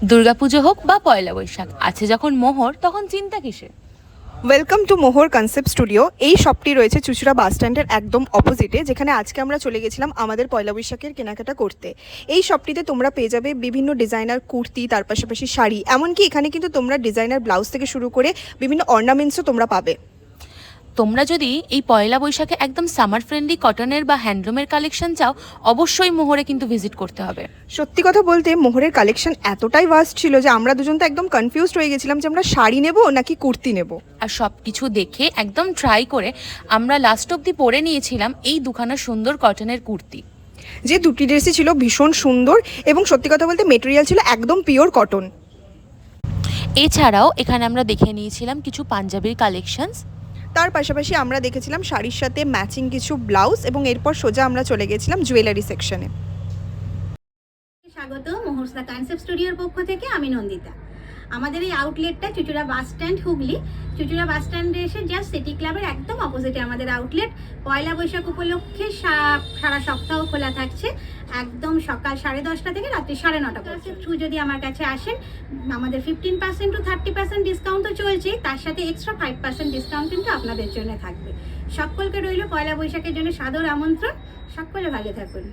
দুর্গাপুজো হোক বা পয়লা বৈশাখ, আছে যখন মোহর তখন চিন্তা কিসে। Welcome to Mohor concept studio. এই শপটি রয়েছে চুঁচুড়া বাস স্ট্যান্ডের একদম অপোজিটে, যেখানে আজকে আমরা চলে গেছিলাম আমাদের পয়লা বৈশাখের কেনাকাটা করতে। এই শপটিতে তোমরা পেয়ে যাবে বিভিন্ন ডিজাইনার কুর্তি, তার পাশাপাশি শাড়ি, এমনকি এখানে কিন্তু তোমরা ডিজাইনার ব্লাউজ থেকে শুরু করে বিভিন্ন অর্নামেন্টসও তোমরা পাবে। তোমরা যদি এই পয়লা বৈশাখে একদম সামার ফ্রেন্ডলি কটনের বা হ্যান্ডলুমের কালেকশন চাও, অবশ্যই মোহরে কিন্তু ভিজিট করতে হবে। সত্যি কথা বলতে মোহরের কালেকশন এতটাই ভাস্ট ছিল যে আমরা দুজন তো একদম কনফিউজড হয়ে গেছিলাম যে আমরা শাড়ি নেব নাকি কুর্তি নেব। আর সব কিছু দেখে একদম ট্রাই করে আমরা লাস্ট অবধি পরে নিয়েছিলাম এই দুখানা সুন্দর কটনের কুর্তি। যে দুটি ড্রেসই ছিল ভীষণ সুন্দর এবং সত্যি কথা বলতে মেটেরিয়াল ছিল একদম পিওর কটন। এছাড়াও এখানে আমরা দেখে নিয়েছিলাম কিছু পাঞ্জাবির কালেকশনস। তার পাশাপাশি আমরা দেখেছিলাম শাড়ির সাথে ম্যাচিং কিছু ব্লাউজ এবং এরপর সোজা আমরা চলে গেছিলাম জুয়েলারি সেকশনে। স্বাগত মোহরসা কনসেপ্ট স্টুডিওর পক্ষ থেকে, আমি নন্দিতা। আমাদের এই আউটলেটটা চুঁচুড়া বাস স্ট্যান্ড, হুগলি। চুঁচুড়া বাস স্ট্যান্ডে এসে জাস্ট সিটি ক্লাবের একদম অপোজিটে আমাদের আউটলেট। পয়লা বৈশাখ উপলক্ষে সারা সপ্তাহ খোলা থাকছে, একদম সকাল 10:30 থেকে রাত্রি 9:30 পর্যন্ত। যদি আমার কাছে আসেন, আমাদের 15% টু 30% ডিসকাউন্ট তো চলছে, তার সাথে এক্সট্রা 5% ডিসকাউন্ট কিন্তু আপনাদের জন্য থাকবে। সকলকে রইল পয়লা বৈশাখের জন্য সাদর আমন্ত্রণ। সকলে ভালো থাকুন।